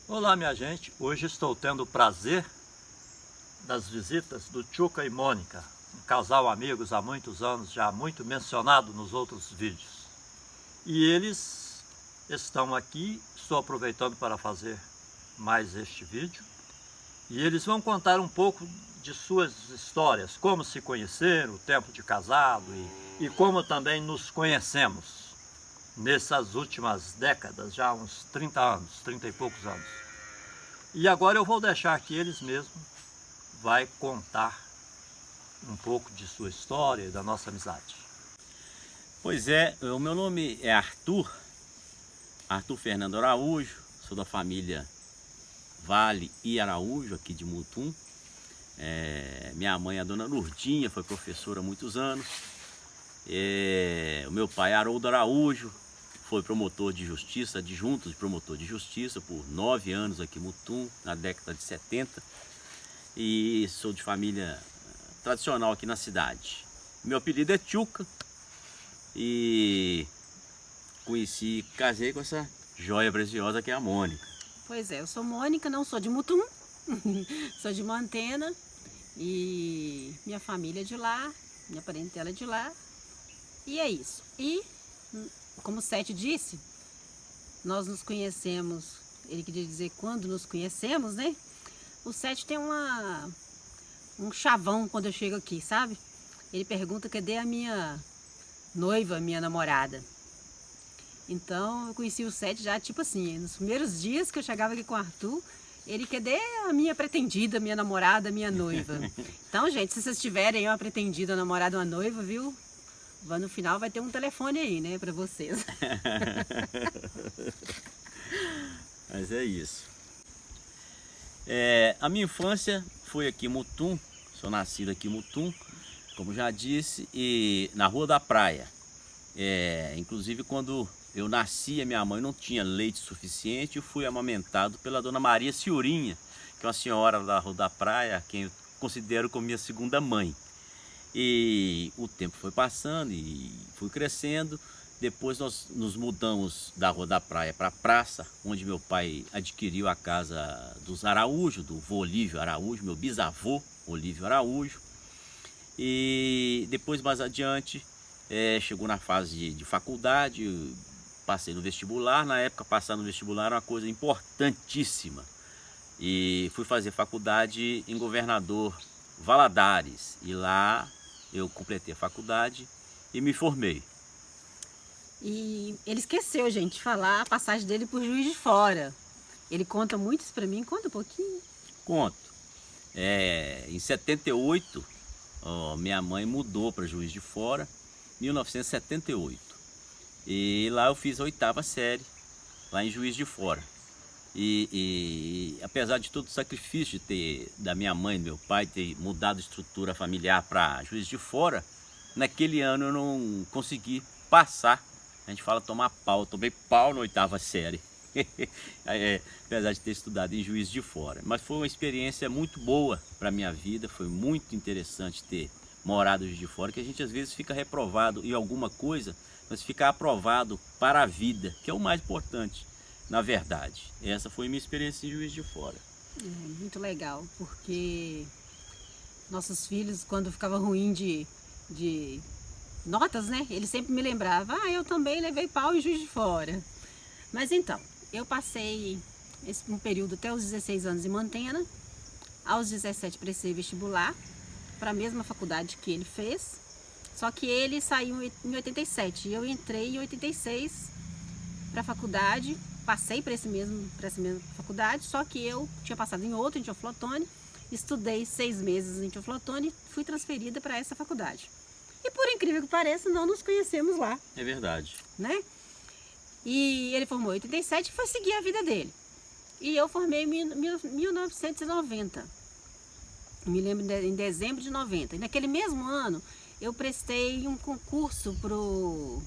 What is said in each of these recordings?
Olá, minha gente. Hoje estou tendo o prazer das visitas do Tchuca e Mônica, um casal amigos há muitos anos, já muito mencionado nos outros vídeos. E eles estão aqui, estou aproveitando para fazer mais este vídeo. E eles vão contar um pouco de suas histórias, como se conheceram, o tempo de casado e como também nos conhecemos nessas últimas décadas, já há uns 30 anos, 30 e poucos anos. E agora eu vou deixar que eles mesmos vai contar um pouco de sua história e da nossa amizade. Pois é, o meu nome é Arthur Fernando Araújo, sou da família Vale e Araújo, aqui de Mutum. Minha mãe, a dona Lurdinha, foi professora há muitos anos. O meu pai, Haroldo Araújo, foi promotor de justiça, adjunto de promotor de justiça por 9 anos aqui em Mutum, na década de 70. E sou de família tradicional aqui na cidade. Meu apelido é Tchuca e casei com essa joia preciosa que é a Mônica. Pois é, eu sou Mônica, não sou de Mutum, sou de Mantena e minha família é de lá, minha parentela é de lá, e é isso. E, como o Sete disse, nós nos conhecemos, ele queria dizer quando nos conhecemos, né? O Sete tem um chavão quando eu chego aqui, sabe? Ele pergunta cadê a minha noiva, minha namorada. Então eu conheci o Sete já tipo assim, nos primeiros dias que eu chegava aqui com o Arthur, ele cadê a minha pretendida, minha namorada, minha noiva. Então, gente, se vocês tiverem uma pretendida, uma namorada, uma noiva, viu? No final vai ter um telefone aí, né, pra vocês. Mas é isso. A minha infância foi aqui em Mutum, sou nascido aqui em Mutum, como já disse, e na Rua da Praia. Inclusive quando eu nasci, a minha mãe não tinha leite suficiente, eu fui amamentado pela dona Maria Ciorinha, que é uma senhora da Rua da Praia, quem eu considero como minha segunda mãe. E o tempo foi passando e fui crescendo. Depois nós nos mudamos da Rua da Praia para a praça, onde meu pai adquiriu a casa dos Araújo, do vô Olívio Araújo, meu bisavô Olívio Araújo. E depois, mais adiante, chegou na fase de faculdade, passei no vestibular. Na época, passar no vestibular era uma coisa importantíssima. E fui fazer faculdade em Governador Valadares. E lá eu completei a faculdade e me formei. E ele esqueceu, gente, de falar a passagem dele por Juiz de Fora. Ele conta muito isso pra mim, conta um pouquinho. Conto. Em 78, minha mãe mudou para Juiz de Fora, 1978. E lá eu fiz a 8ª série, lá em Juiz de Fora. E apesar de todo o sacrifício da minha mãe e do meu pai ter mudado a estrutura familiar para Juiz de Fora, naquele ano eu não consegui passar. A gente fala tomar pau, eu tomei pau na 8ª série. Apesar de ter estudado em Juiz de Fora. Mas foi uma experiência muito boa para a minha vida, foi muito interessante ter morado em Juiz de Fora, que a gente às vezes fica reprovado em alguma coisa, mas fica aprovado para a vida, que é o mais importante, na verdade. Essa foi a minha experiência em Juiz de Fora. Muito legal, porque nossos filhos, quando ficava ruim de notas, né? Ele sempre me lembrava, eu também levei pau em Juiz de Fora. Mas então, eu passei um período até os 16 anos em Mantena, aos 17 prestei vestibular para a mesma faculdade que ele fez, só que ele saiu em 87 e eu entrei em 86 para a faculdade, passei para essa mesma faculdade, só que eu tinha passado em outra, em Teoflotone, estudei 6 meses em Teoflotone e fui transferida para essa faculdade. E por incrível que pareça, não nos conhecemos lá. É verdade. Né? E ele formou em 87 e foi seguir a vida dele. E eu formei em 1990. Me lembro em dezembro de 90. E naquele mesmo ano eu prestei um concurso para o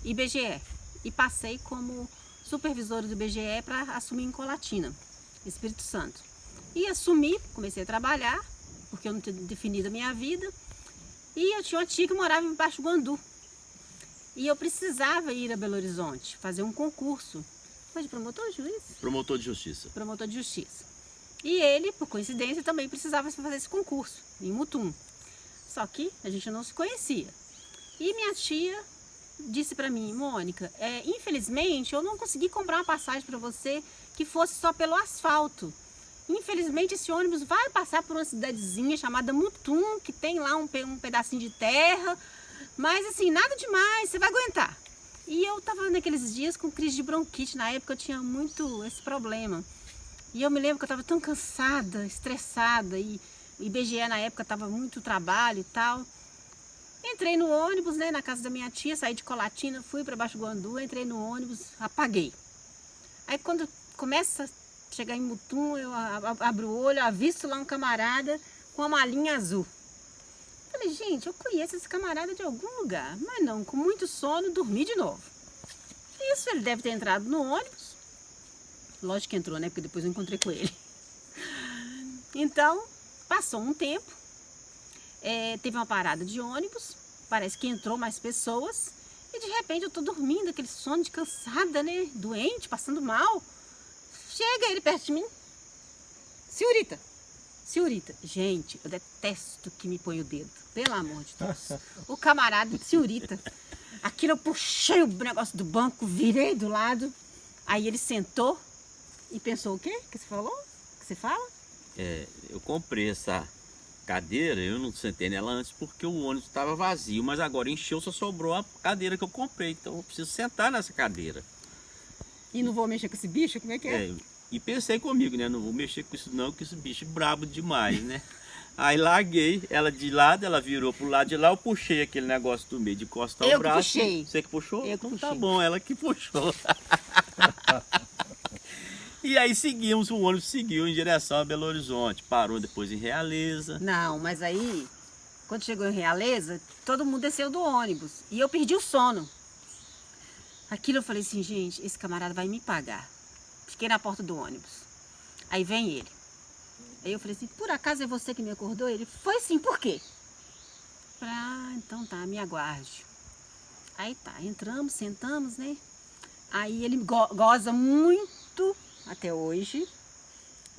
IBGE. E passei como supervisora do IBGE para assumir em Colatina, Espírito Santo. E assumi, comecei a trabalhar, porque eu não tinha definido a minha vida. E eu tinha uma tia que morava em Baixo Guandu. E eu precisava ir a Belo Horizonte, fazer um concurso Foi de promotor, juiz? Promotor de justiça. Promotor de justiça. E ele, por coincidência, também precisava fazer esse concurso em Mutum. Só que a gente não se conhecia. E minha tia disse para mim, Mônica, infelizmente eu não consegui comprar uma passagem para você que fosse só pelo asfalto. Infelizmente esse ônibus vai passar por uma cidadezinha chamada Mutum, que tem lá um pedacinho de terra, mas assim, nada demais, você vai aguentar. E eu tava naqueles dias com crise de bronquite, na época eu tinha muito esse problema. E eu me lembro que eu tava tão cansada, estressada, e o IBGE na época tava muito trabalho e tal. Entrei no ônibus, né, na casa da minha tia, saí de Colatina, fui para Baixo Guandu, entrei no ônibus, apaguei. Aí quando começa a chegar em Mutum, eu abro o olho, avisto lá um camarada com uma malinha azul. Falei, gente, eu conheço esse camarada de algum lugar, mas não, com muito sono, dormi de novo. Isso, ele deve ter entrado no ônibus. Lógico que entrou, né, porque depois eu encontrei com ele. Então, passou um tempo, teve uma parada de ônibus, parece que entrou mais pessoas, e de repente eu tô dormindo, aquele sono de cansada, né, doente, passando mal. Chega ele perto de mim. Senhorita. Senhorita, gente, eu detesto que me põe o dedo, pelo amor de Deus. O camarada, senhorita, aquilo eu puxei o negócio do banco, virei do lado, aí ele sentou e pensou o quê? Que você falou? Que você fala? Eu comprei essa cadeira, eu não sentei nela antes porque o ônibus estava vazio, mas agora encheu, só sobrou a cadeira que eu comprei, então eu preciso sentar nessa cadeira. E não vou mexer com esse bicho? Como é que é? E pensei comigo, né? Não vou mexer com isso não, que esse bicho é brabo demais, né? Aí larguei ela de lado, ela virou pro lado de lá, eu puxei aquele negócio do meio de costar o braço. Eu que puxei. Você que puxou? Eu que então puxei. Tá bom, ela que puxou. E aí seguimos, o ônibus seguiu em direção a Belo Horizonte, parou depois em Realeza. Não, mas aí, quando chegou em Realeza, todo mundo desceu do ônibus e eu perdi o sono. Aquilo eu falei assim, gente, esse camarada vai me pagar. Fiquei na porta do ônibus. Aí vem ele. Aí eu falei assim, por acaso é você que me acordou? Ele, foi sim, por quê? Eu falei, então tá, me aguarde. Aí tá, entramos, sentamos, né? Aí ele goza muito até hoje.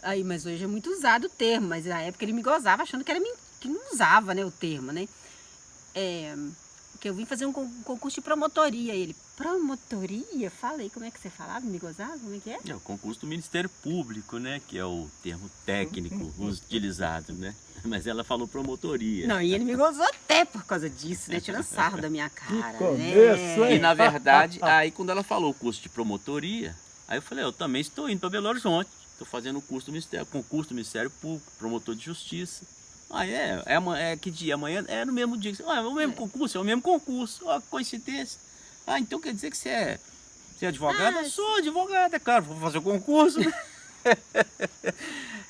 Aí, mas hoje é muito usado o termo, mas na época ele me gozava achando que era que não usava, né, o termo, né? Que eu vim fazer um concurso de promotoria. Ele, promotoria? Falei, como é que você falava? Me gozava? Como é que é? É o concurso do Ministério Público, né? Que é o termo técnico utilizado, né? Mas ela falou promotoria. Não, e ele me gozou até por causa disso, né? Tirando sarro da minha cara, começo, né? E na verdade, aí quando ela falou o curso de promotoria, aí eu falei, eu também estou indo para Belo Horizonte. Estou fazendo o curso do Ministério, concurso do Ministério Público, promotor de justiça. Aí que dia? Amanhã é no mesmo dia. É o mesmo concurso, é o mesmo concurso. Ó, que coincidência. Então quer dizer que você é advogada? Eu sou advogada, é claro, vou fazer o concurso.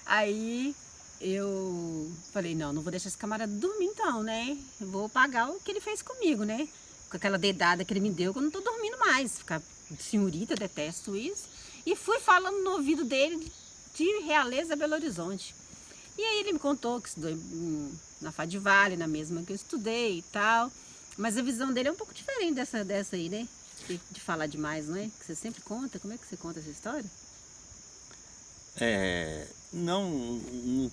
Aí eu falei, não vou deixar esse camarada dormir então, né? Eu vou pagar o que ele fez comigo, né? Com aquela dedada que ele me deu, que eu não tô dormindo mais. Ficar senhorita, detesto isso. E fui falando no ouvido dele de Realeza a Belo Horizonte. E aí ele me contou que estudou na Fadivale, na mesma que eu estudei e tal. Mas a visão dele é um pouco diferente dessa aí, né? De falar demais, não é? Que você sempre conta. Como é que você conta essa história? Não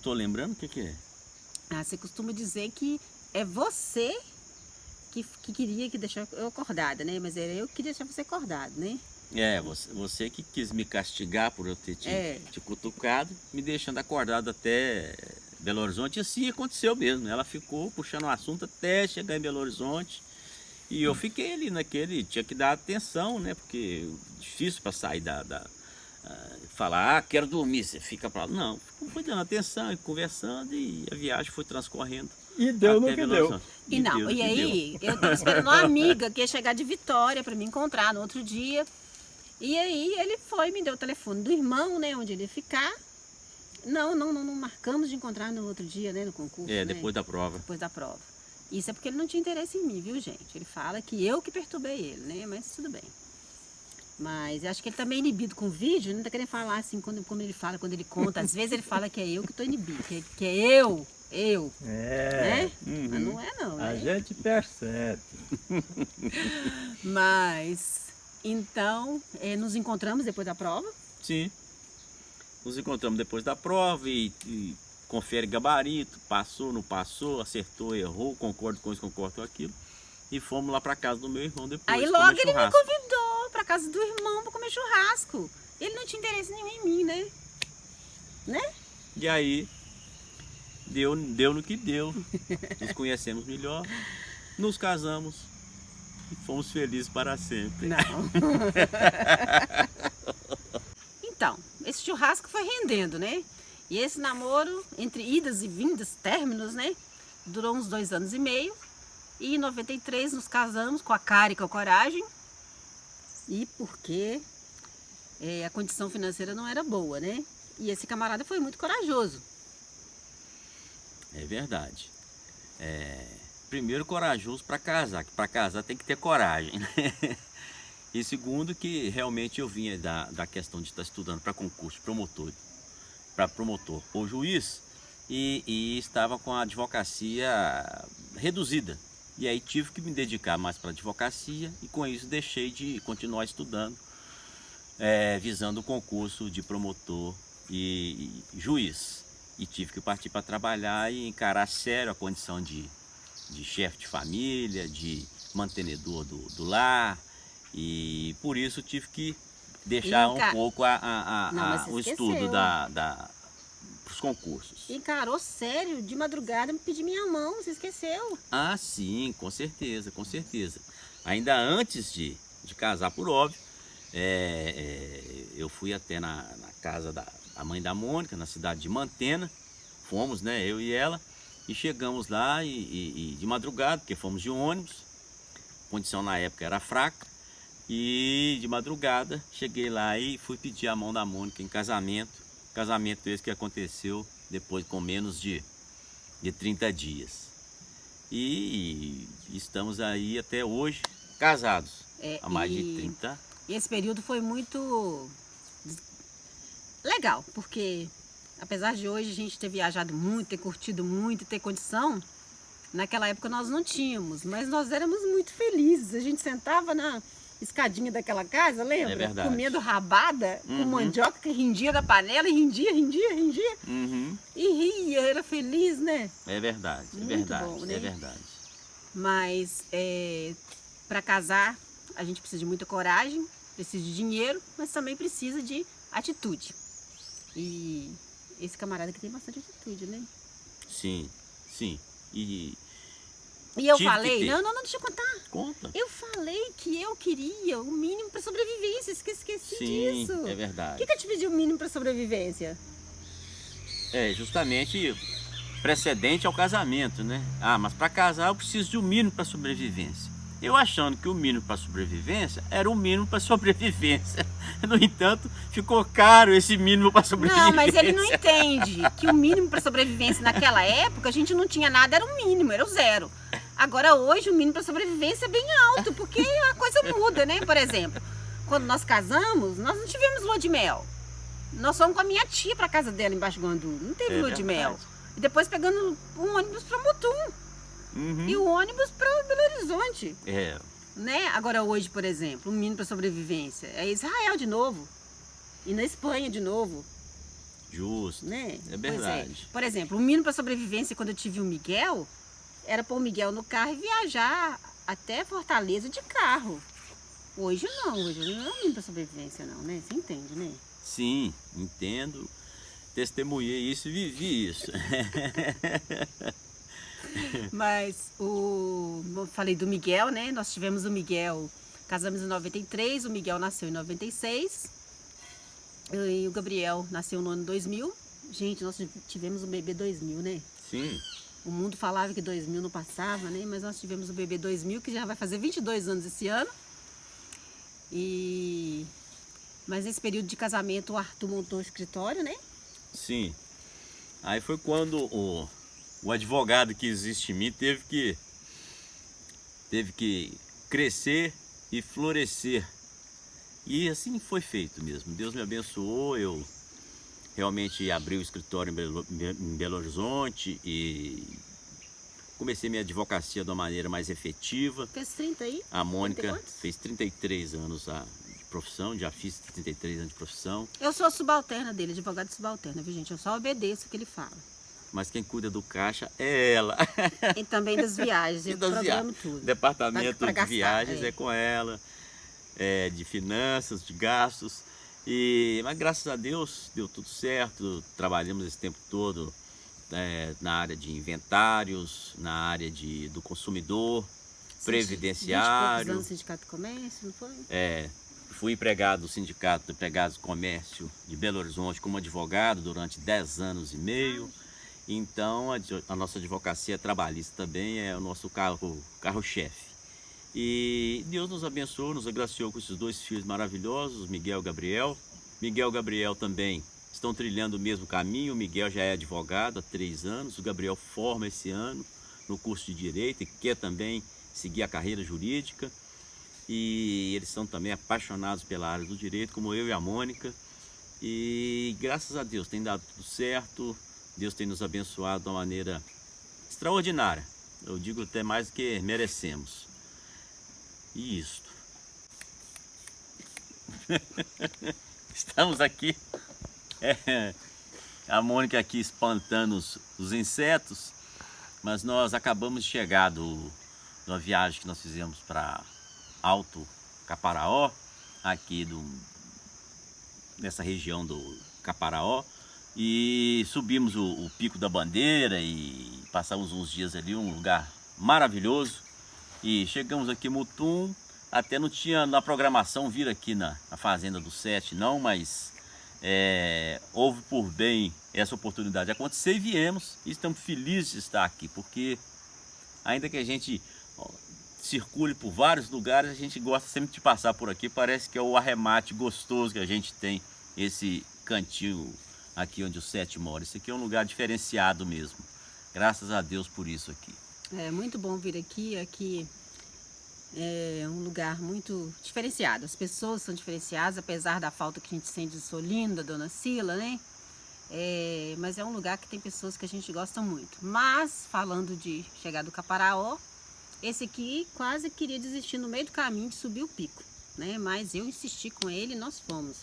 tô lembrando o que é. Você costuma dizer que é você que queria que deixar eu acordada, né? Mas era eu que queria deixar você acordado, né? Você que quis me castigar por eu ter te cutucado, me deixando acordado até Belo Horizonte. E assim aconteceu mesmo. Ela ficou puxando o assunto até chegar em Belo Horizonte. E eu fiquei ali tinha que dar atenção, né? Porque é difícil para sair falar, quero dormir, você fica para lá. Não, foi dando atenção e conversando e a viagem foi transcorrendo. E deu no que deu. E aí, eu estava esperando uma amiga que ia chegar de Vitória para me encontrar no outro dia. E aí ele me deu o telefone do irmão, né, onde ele ia ficar. Não marcamos de encontrar no outro dia, né, no concurso. Né? Depois da prova. Depois da prova. Isso é porque ele não tinha interesse em mim, viu, gente? Ele fala que eu que perturbei ele, né, mas tudo bem. Mas eu acho que ele tá meio inibido com o vídeo, não tá querendo falar assim, como ele fala, quando ele conta. Às vezes ele fala que é eu que tô inibido, que é eu. Né? Mas não é não, né? A gente percebe. Mas Então, nos encontramos depois da prova. Sim. Nos encontramos depois da prova e confere gabarito, passou, não passou, acertou, errou, concordo com isso, concordo com aquilo. E fomos lá para casa do meu irmão depois. Aí logo ele me convidou para casa do irmão para comer churrasco. Ele não tinha interesse nenhum em mim, né? E aí, deu no que deu. Nos conhecemos melhor, nos casamos e fomos felizes para sempre. Não. Então, esse churrasco foi rendendo, né? E esse namoro, entre idas e vindas, términos, né? Durou uns 2 anos e meio. E em 93 nos casamos com a cara e com a coragem. E porque a condição financeira não era boa, né? E esse camarada foi muito corajoso. É verdade. Primeiro, corajoso para casar, que para casar tem que ter coragem, né? E segundo, que realmente eu vinha da questão de estar estudando para concurso para promotor ou juiz, e estava com a advocacia reduzida. E aí tive que me dedicar mais para a advocacia e com isso deixei de continuar estudando, visando o concurso de promotor e juiz. E tive que partir para trabalhar e encarar sério a condição de chefe de família, de mantenedor do lar. E por isso tive que deixar um pouco o estudo para os concursos. Encarou sério, de madrugada, me pediu minha mão, você esqueceu? Ah, sim, com certeza, com certeza. Ainda antes de casar, por óbvio, eu fui até na casa da mãe da Mônica, na cidade de Mantena. Fomos, né, eu e ela, e chegamos lá e de madrugada, porque fomos de ônibus, a condição na época era fraca. E de madrugada cheguei lá e fui pedir a mão da Mônica em casamento. Casamento esse que aconteceu depois com menos de 30 dias. E estamos aí até hoje casados. Há mais de 30. E esse período foi muito legal, porque apesar de hoje a gente ter viajado muito, ter curtido muito, ter condição, naquela época nós não tínhamos, mas nós éramos muito felizes. A gente sentava na escadinha daquela casa, lembra? É verdade. Comendo rabada com mandioca que rendia da panela e rendia. Uhum. E ria, era feliz, né? É verdade, Muito é verdade, bom, né? é verdade. Mas para casar a gente precisa de muita coragem, precisa de dinheiro, mas também precisa de atitude. E esse camarada aqui tem bastante atitude, né? Sim, sim. E eu falei, não, deixa eu contar. Conta. Eu falei que eu queria o mínimo para sobrevivência, esqueci disso. Sim, é verdade. O que eu te pedi o mínimo para sobrevivência? Justamente precedente ao casamento, né? Ah, mas para casar eu preciso de um mínimo para sobrevivência. Eu achando que o mínimo para sobrevivência era o mínimo para sobrevivência. No entanto, ficou caro esse mínimo para sobrevivência. Não, mas ele não entende que o mínimo para sobrevivência naquela época a gente não tinha nada, era o mínimo, era o 0. Agora hoje o mínimo para sobrevivência é bem alto, porque a coisa muda, né? Por exemplo, quando nós casamos, nós não tivemos lua de mel. Nós fomos com a minha tia para casa dela em Baixo Guandu, não teve lua de mel. E depois pegando um ônibus para Mutum. E o ônibus para Belo Horizonte. Né? Agora hoje, por exemplo, o mínimo para sobrevivência é Israel de novo. E na Espanha de novo. Justo. Né? É verdade. Por exemplo, o mínimo para sobrevivência quando eu tive o Miguel, era pôr o Miguel no carro e viajar até Fortaleza de carro. Hoje não é o mínimo para sobrevivência não, né? Você entende, né? Sim, entendo. Testemunhei isso e vivi isso. Mas eu falei do Miguel, né? Nós tivemos o Miguel, casamos em 93, o Miguel nasceu em 96 e o Gabriel nasceu no ano 2000. Gente, nós tivemos um bebê 2000, né? Sim. O mundo falava que 2000 não passava, né? Mas nós tivemos o bebê 2000, que já vai fazer 22 anos esse ano. Mas nesse período de casamento o Arthur montou o escritório, né? Sim. Aí foi quando o advogado que existe em mim teve que crescer e florescer. E assim foi feito mesmo. Deus me abençoou, eu realmente abri o escritório em Belo Horizonte e comecei minha advocacia de uma maneira mais efetiva. Fez 30 aí? A Mônica 30 quantos? fez 33 anos de profissão, já fiz 33 anos de profissão. Eu sou a subalterna dele, advogada subalterna, viu, gente? Eu só obedeço o que ele fala. Mas quem cuida do caixa é ela. E também das viagens, eu das programo viagens. tudo. O departamento Pra de gastar, viagens é com ela, de finanças, de gastos. Mas graças a Deus deu tudo certo, trabalhamos esse tempo todo na área de inventários, na área do consumidor, previdenciário. 20 e poucos anos no Sindicato de Comércio, não foi? Fui empregado do Sindicato de Empregados do Comércio de Belo Horizonte como advogado durante 10 anos e meio. Então a nossa advocacia trabalhista também é o nosso carro-chefe. E Deus nos abençoou, nos agraciou com esses 2 filhos maravilhosos, Miguel e Gabriel. Miguel e Gabriel também estão trilhando o mesmo caminho. O Miguel já é advogado há 3 anos, o Gabriel forma esse ano no curso de Direito e quer também seguir a carreira jurídica. E eles são também apaixonados pela área do direito, como eu e a Mônica. E graças a Deus tem dado tudo certo, Deus tem nos abençoado de uma maneira extraordinária. Eu digo até mais do que merecemos. E isto. Estamos aqui, a Mônica aqui espantando os insetos, mas nós acabamos de chegar de uma viagem que nós fizemos para Alto Caparaó, aqui nessa região do Caparaó, e subimos o Pico da Bandeira e passamos uns dias ali, um lugar maravilhoso. E chegamos aqui em Mutum, até não tinha na programação vir aqui na Fazenda do Sete não, mas houve por bem essa oportunidade acontecer e viemos. E estamos felizes de estar aqui, porque ainda que a gente circule por vários lugares, a gente gosta sempre de passar por aqui. Parece que é o arremate gostoso que a gente tem, esse cantinho aqui onde o Sete mora. Isso aqui é um lugar diferenciado mesmo. Graças a Deus por isso aqui. É muito bom vir aqui. Aqui é um lugar muito diferenciado. As pessoas são diferenciadas, apesar da falta que a gente sente de Solinda, Dona Cila, né? Mas é um lugar que tem pessoas que a gente gosta muito. Mas, falando de chegar do Caparaó, esse aqui quase queria desistir no meio do caminho de subir o pico, né? Mas eu insisti com ele e nós fomos.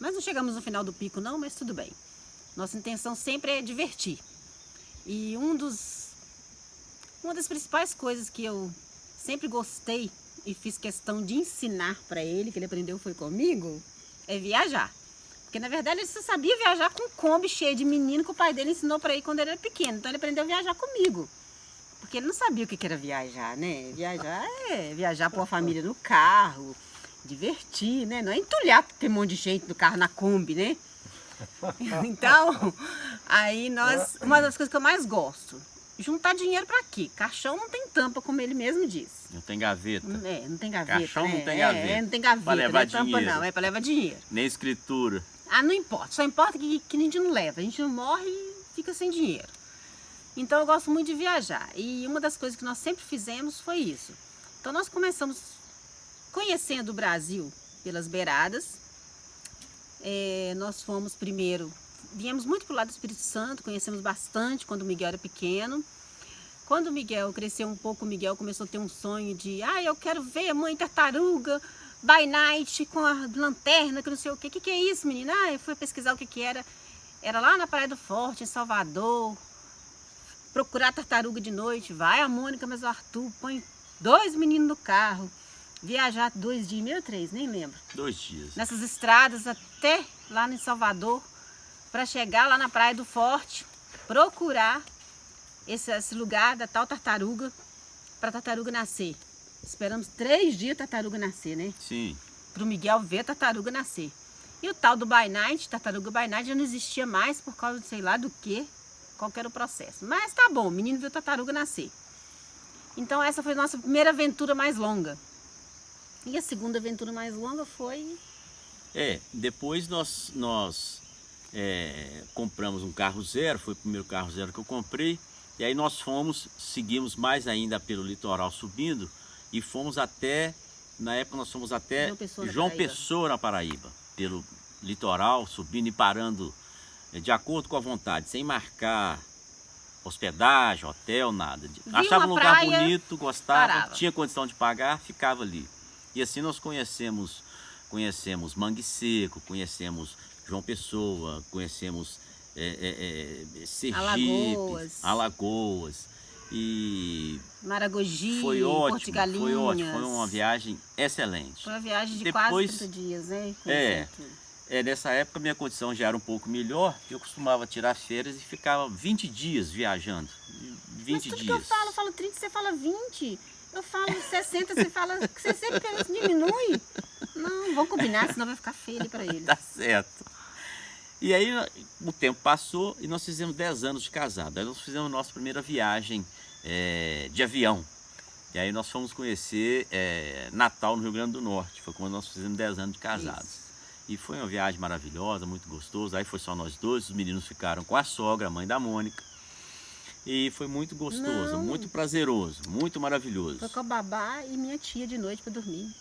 Mas não chegamos no final do pico não, mas tudo bem. Nossa intenção sempre é divertir. E uma das principais coisas que eu sempre gostei e fiz questão de ensinar para ele, que ele aprendeu foi comigo, é viajar. Porque na verdade ele só sabia viajar com um Kombi cheio de menino que o pai dele ensinou para ele quando ele era pequeno. Então ele aprendeu a viajar comigo. Porque ele não sabia o que era viajar, né? Viajar é viajar com a família no carro, divertir, né? Não é entulhar porque tem um monte de gente no carro na Kombi, né? Então, aí uma das coisas que eu mais gosto, juntar dinheiro para quê? Caixão não tem tampa, como ele mesmo disse. Não tem gaveta. Não tem gaveta. Caixão né? não tem gaveta. Não tem gaveta, Pra levar não é tampa dinheiro. não, é para levar dinheiro. Nem escritura. Ah, não importa, só importa que a gente não leva, a gente não morre e fica sem dinheiro. Então eu gosto muito de viajar e uma das coisas que nós sempre fizemos foi isso. Então nós começamos conhecendo o Brasil pelas beiradas. Nós fomos primeiro, viemos muito para o lado do Espírito Santo, conhecemos bastante quando o Miguel era pequeno. Quando o Miguel cresceu um pouco, o Miguel começou a ter um sonho de eu quero ver a mãe tartaruga by night com a lanterna, que não sei o que. O que é isso, menina? Eu fui pesquisar o que era. Era lá na Praia do Forte, em Salvador. Procurar tartaruga de noite. Vai a Mônica, mas o Arthur põe 2 meninos no carro. Viajar 2 dias, meio 3, nem lembro. 2 dias. Nessas estradas até lá em Salvador, para chegar lá na Praia do Forte, procurar esse lugar da tal tartaruga, para a tartaruga nascer. Esperamos 3 dias a tartaruga nascer, né? Sim. Para o Miguel ver a tartaruga nascer. E o tal do by night, tartaruga by night, já não existia mais por causa de sei lá do que, qual que era o processo. Mas tá bom, o menino viu a tartaruga nascer. Então essa foi a nossa primeira aventura mais longa. E a segunda aventura mais longa foi... Depois nós compramos um carro zero, foi o primeiro carro zero que eu comprei. E aí nós seguimos mais ainda pelo litoral subindo e fomos até, na época nós fomos até João Pessoa, na Paraíba. Pelo litoral, subindo e parando de acordo com a vontade, sem marcar hospedagem, hotel, nada. Viu Achava a um lugar praia, bonito, gostava, parava. tinha condição de pagar, ficava ali. E assim nós conhecemos Mangue Seco, conhecemos João Pessoa, conhecemos Sergipe, Alagoas. E Maragogi, foi Porto de ótimo, Galinhas. foi ótimo, foi uma viagem excelente. Foi uma viagem de Depois, quase 30 dias, né? Conhecer tudo. Nessa época minha condição já era um pouco melhor, eu costumava tirar férias e ficava 20 dias viajando. 20 Mas tudo dias. que eu falo 30, você fala 20. Eu falo 60, você fala 60, diminui. Não, vamos combinar, senão vai ficar feio ali pra eles. Tá certo. E aí o tempo passou e nós fizemos 10 anos de casado. Aí nós fizemos a nossa primeira viagem de avião. E aí nós fomos conhecer Natal, no Rio Grande do Norte. Foi quando nós fizemos 10 anos de casados. Isso. E foi uma viagem maravilhosa, muito gostosa. Aí foi só nós dois, os meninos ficaram com a sogra, a mãe da Mônica. E foi muito gostoso, Não. muito prazeroso, muito maravilhoso. Foi com a babá e minha tia de noite pra dormir.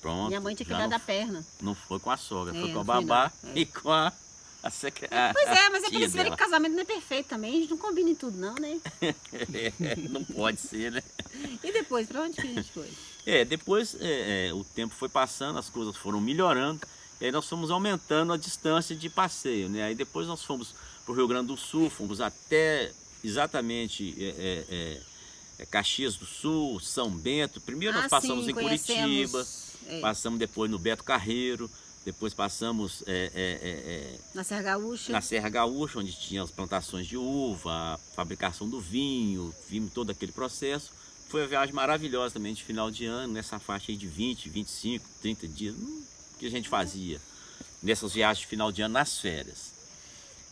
Pronto. Minha mãe tinha que já dar não, da perna. não foi com a sogra, foi com não a foi babá não. e com a Pois é, mas é pra tia eles verem dela. que casamento não é perfeito também. A gente não combina em tudo, não, né? Não pode ser, né? E depois, pra onde que a gente foi? Depois o tempo foi passando, as coisas foram melhorando, e aí nós fomos aumentando a distância de passeio, né? Aí depois nós fomos para o Rio Grande do Sul, fomos até exatamente Caxias do Sul, São Bento. Primeiro nós passamos sim, em Curitiba, conhecemos, passamos depois no Beto Carreiro, depois passamos na Serra Gaúcha. na Serra Gaúcha, onde tinha as plantações de uva, a fabricação do vinho, vimos todo aquele processo. Foi uma viagem maravilhosa também de final de ano, nessa faixa aí de 20, 25, 30 dias, que a gente fazia nessas viagens de final de ano nas férias.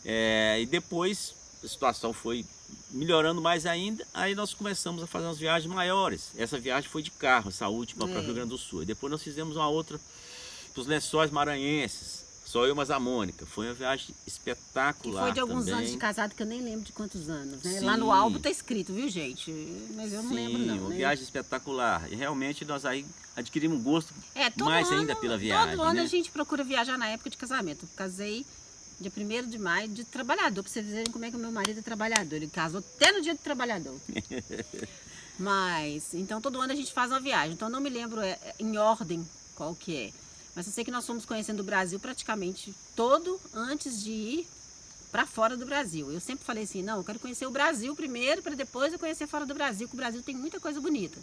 E depois a situação foi melhorando mais ainda, aí nós começamos a fazer umas viagens maiores. Essa viagem foi de carro, essa última para o Rio Grande do Sul. E depois nós fizemos uma outra para os Lençóis Maranhenses, só eu mas a Mônica. Foi uma viagem espetacular. Que foi de alguns também. anos de casado, que eu nem lembro de quantos anos, né? Sim. Lá no álbum tá escrito, viu, gente? Mas eu não lembro, não. Uma né? viagem espetacular. E realmente nós aí adquirimos um gosto todo mais ano, ainda pela viagem. Todo ano né? a gente procura viajar na época de casamento. Eu casei dia 1º de maio de trabalhador, pra vocês verem como é que o meu marido é trabalhador. Ele casou até no dia do trabalhador. Mas, então todo ano a gente faz uma viagem. Então eu não me lembro em ordem qual que é. Mas eu sei que nós fomos conhecendo o Brasil praticamente todo antes de ir para fora do Brasil. Eu sempre falei assim, não, eu quero conhecer o Brasil primeiro, para depois eu conhecer fora do Brasil, que o Brasil tem muita coisa bonita.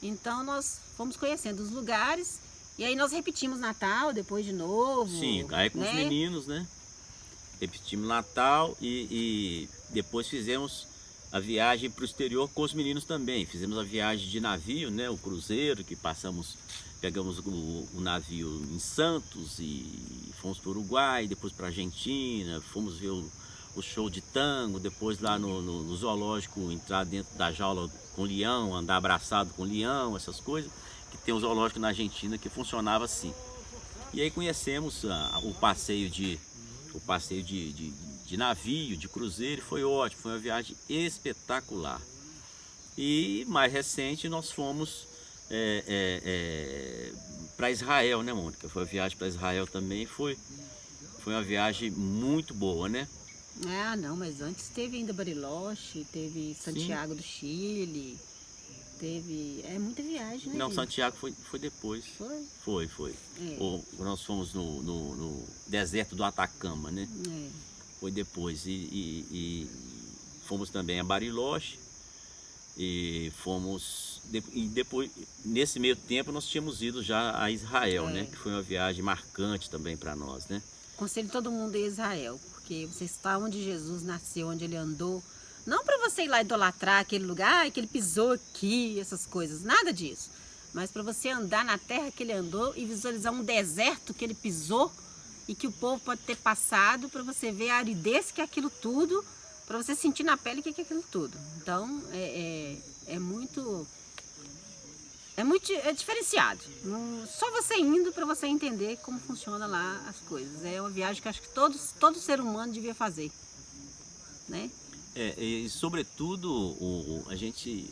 Então nós fomos conhecendo os lugares, e aí nós repetimos Natal depois de novo. Sim, aí com os meninos, né? Repetimos Natal e depois fizemos a viagem para o exterior com os meninos também. Fizemos a viagem de navio, né? O cruzeiro, que pegamos o navio em Santos e fomos para o Uruguai, depois para a Argentina, fomos ver o show de tango, depois lá no zoológico, entrar dentro da jaula com leão, andar abraçado com leão, essas coisas, que tem um zoológico na Argentina que funcionava assim. E aí conhecemos o passeio de navio, de cruzeiro, foi ótimo, foi uma viagem espetacular. E mais recente nós fomos para Israel, né, Mônica? Foi uma viagem para Israel também, foi uma viagem muito boa, né? Não, mas antes teve ainda Bariloche, teve Santiago do Chile, teve... muita viagem, né? Não, gente? Santiago foi depois. Foi? Foi. Nós fomos no deserto do Atacama, né? Foi depois. E fomos também a Bariloche. E fomos... E depois, nesse meio tempo, nós tínhamos ido já a Israel, né? Que foi uma viagem marcante também para nós, né? Aconselho todo mundo a Israel, porque você está onde Jesus nasceu, onde ele andou. Não para você ir lá idolatrar aquele lugar, que ele pisou aqui, essas coisas, nada disso. Mas para você andar na terra que ele andou e visualizar um deserto que ele pisou e que o povo pode ter passado, para você ver a aridez que é aquilo tudo, para você sentir na pele que é aquilo tudo. Então, é muito diferenciado. Só você indo para você entender como funciona lá as coisas. É uma viagem que eu acho que todo ser humano devia fazer, né? E sobretudo a gente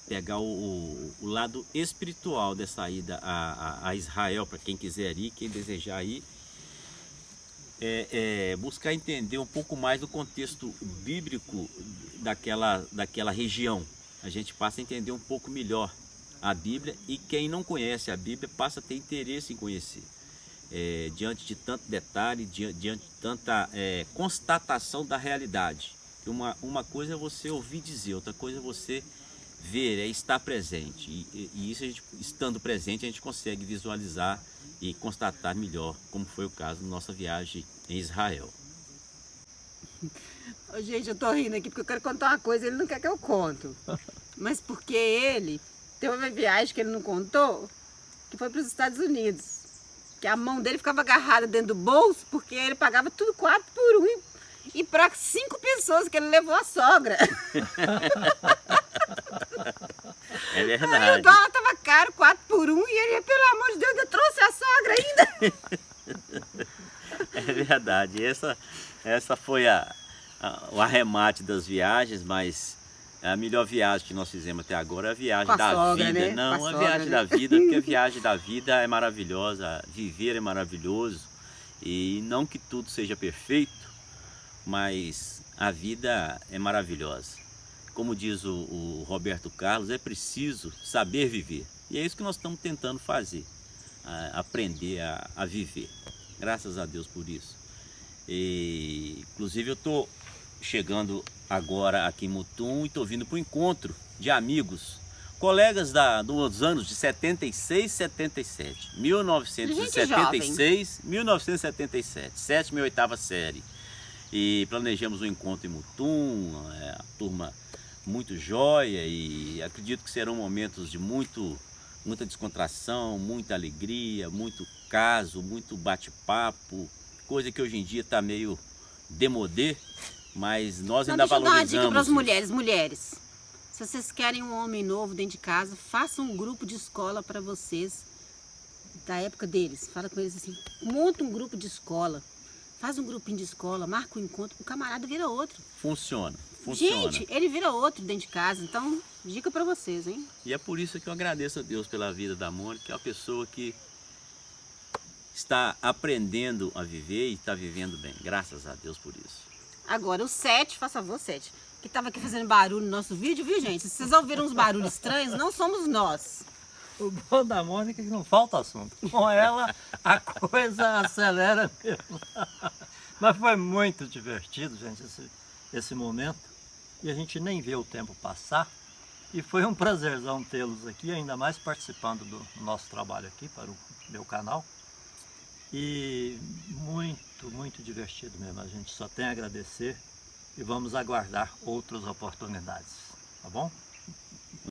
pegar o lado espiritual dessa ida a Israel, para quem quiser ir, quem desejar ir, buscar entender um pouco mais do contexto bíblico daquela região. A gente passa a entender um pouco melhor a Bíblia, e quem não conhece a Bíblia passa a ter interesse em conhecer. Diante de tanto detalhe, diante de tanta constatação da realidade. Uma coisa é você ouvir dizer, outra coisa é você ver, é estar presente. E isso, estando presente, a gente consegue visualizar e constatar melhor, como foi o caso da nossa viagem em Israel. Ô, gente, eu tô rindo aqui porque eu quero contar uma coisa, ele não quer que eu conto. Mas porque ele teve uma viagem que ele não contou, que foi para os Estados Unidos. Que a mão dele ficava agarrada dentro do bolso, porque ele pagava tudo 4 por 1. E para 5 pessoas que ele levou a sogra. É verdade. Aí o dólar tava caro, 4 por 1, e ele, pelo amor de Deus, ainda trouxe a sogra ainda. É verdade. Essa foi o arremate das viagens, mas a melhor viagem que nós fizemos até agora é a viagem da sogra, vida. né? Não, a viagem da vida, porque a viagem da vida é maravilhosa, viver é maravilhoso. E não que tudo seja perfeito, mas a vida é maravilhosa. Como diz o Roberto Carlos, é preciso saber viver. E é isso que nós estamos tentando fazer, aprender a viver. Graças a Deus por isso. Inclusive eu estou chegando agora aqui em Mutum e estou vindo para o encontro de amigos, colegas dos anos de 76 e 77. 1976, 1977, 7ª e 8ª série. E planejamos um encontro em Mutum, a turma muito jóia, e acredito que serão momentos de muita descontração, muita alegria, muito caso, muito bate-papo, coisa que hoje em dia está meio demodê, mas nós ainda valorizamos. Deixa eu dar uma dica para as mulheres. Mulheres, se vocês querem um homem novo dentro de casa, façam um grupo de escola para vocês, da época deles. Fala com eles assim, monta um grupo de escola. Faz um grupinho de escola, marca um encontro, o camarada vira outro. Funciona. Gente, ele vira outro dentro de casa, então dica pra vocês, hein? E é por isso que eu agradeço a Deus pela vida da Mônica, que é uma pessoa que está aprendendo a viver e está vivendo bem. Graças a Deus por isso. Agora o 7, faz favor, 7, que tava aqui fazendo barulho no nosso vídeo, viu, gente? Se vocês ouviram uns barulhos estranhos, não somos nós. O bom da Mônica é que não falta assunto. Com ela, a coisa acelera mesmo. Mas foi muito divertido, gente, esse momento. E a gente nem vê o tempo passar. E foi um prazerzão tê-los aqui, ainda mais participando do nosso trabalho aqui para o meu canal. E muito, muito divertido mesmo. A gente só tem a agradecer e vamos aguardar outras oportunidades. Tá bom?